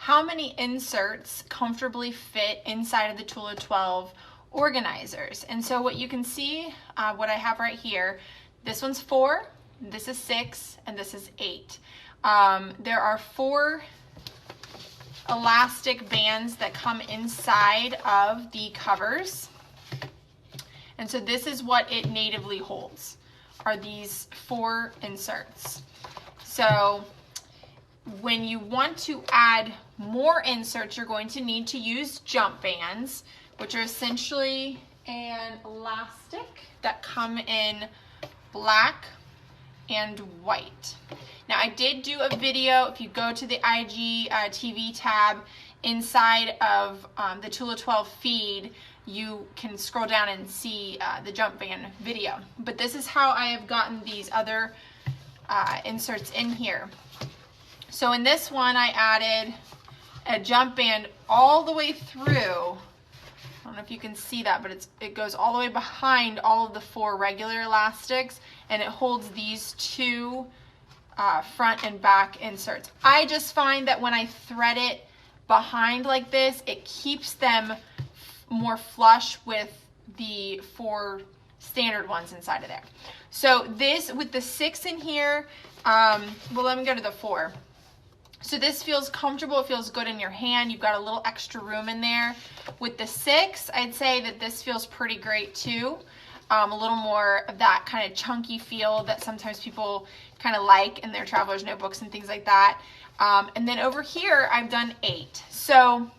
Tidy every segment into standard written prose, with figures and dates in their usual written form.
how many inserts comfortably fit inside of the Tula 12 organizers. And so what you can see, what I have right here, this one's 4, this is 6, and this is 8. There are 4 elastic bands that come inside of the covers. And so this is what it natively holds, are these 4 inserts. So when you want to add more inserts, you're going to need to use jump bands, which are essentially an elastic that come in black and white. Now I did do a video, if you go to the IGTV tab inside of the Tula 12 feed, you can scroll down and see the jump band video. But this is how I have gotten these other inserts in here. So in this one I added a jump band all the way through. I don't know if you can see that, but it goes all the way behind all of the 4 regular elastics, and it holds these 2 front and back inserts. I just find that when I thread it behind like this, it keeps them more flush with the 4 standard ones inside of there. So this, with the 6 in here, well, let me go to the 4. So this feels comfortable, it feels good in your hand. You've got a little extra room in there. With the 6, I'd say that this feels pretty great too. A little more of that kind of chunky feel that sometimes people kind of like in their traveler's notebooks and things like that. And then over here, I've done 8. So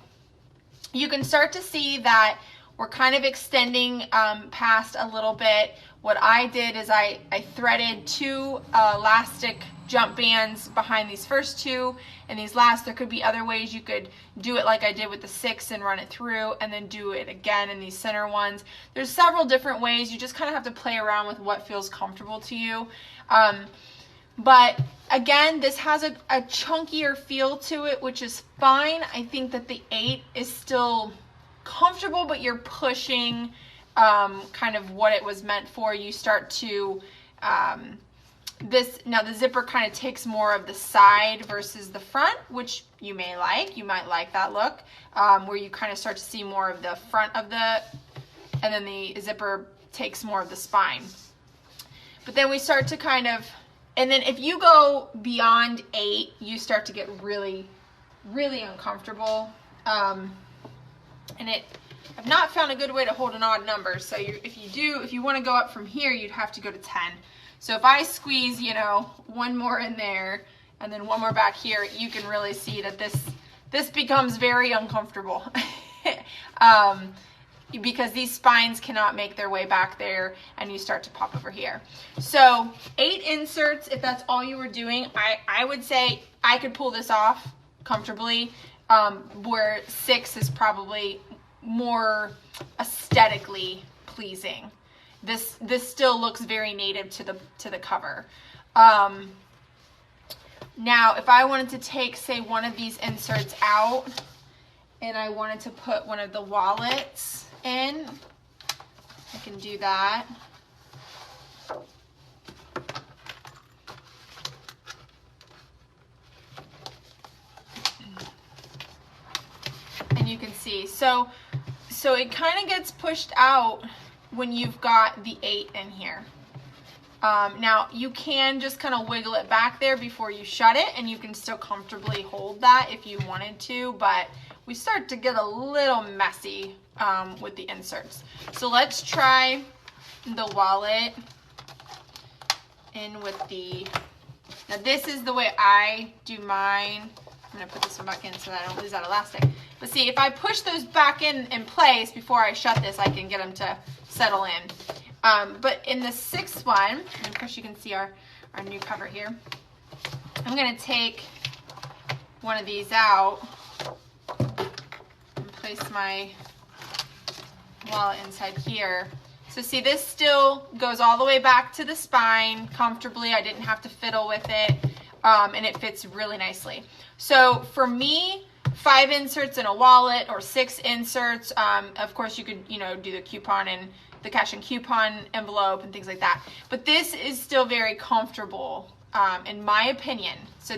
you can start to see that we're kind of extending past a little bit. What I did is I threaded 2 elastic jump bands behind these first 2, and these last, there could be other ways you could do it like I did with the 6 and run it through, and then do it again in these center ones. There's several different ways. You just kind of have to play around with what feels comfortable to you. But again, this has a chunkier feel to it, which is fine. I think that the 8 is still comfortable, but you're pushing kind of what it was meant for. You start to now the zipper kind of takes more of the side versus the front, which you may like. You might like that look, where you kind of start to see more of the front of the, and then the zipper takes more of the spine. But then we start to kind of, and then if you go beyond 8, you start to get really, really uncomfortable. And I've not found a good way to hold an odd number. So if you want to go up from here, you'd have to go to 10. So if I squeeze, you know, 1 more in there and then 1 more back here, you can really see that this becomes very uncomfortable. Because these spines cannot make their way back there, and you start to pop over here. So 8 inserts, if that's all you were doing, I would say I could pull this off comfortably, where 6 is probably more aesthetically pleasing. This still looks very native to the cover. Now, if I wanted to take, say, one of these inserts out, and I wanted to put one of the wallets in, I can do that. And you can see, so it kind of gets pushed out when you've got the 8 in here. Now you can just kind of wiggle it back there before you shut it, and you can still comfortably hold that if you wanted to, but we start to get a little messy with the inserts. So let's try the wallet in with the, now this is the way I do mine. I'm gonna put this one back in so that I don't lose that elastic. But see, if I push those back in place before I shut this, I can get them to settle in. But in the 6th one, and of course you can see our new cover here, I'm gonna take one of these out and place my wallet inside here. So see, this still goes all the way back to the spine comfortably. I didn't have to fiddle with it, and it fits really nicely. So for me, 5 inserts in a wallet or 6 inserts, of course you could, you know, do the coupon and the cash and coupon envelope and things like that. But this is still very comfortable, in my opinion. So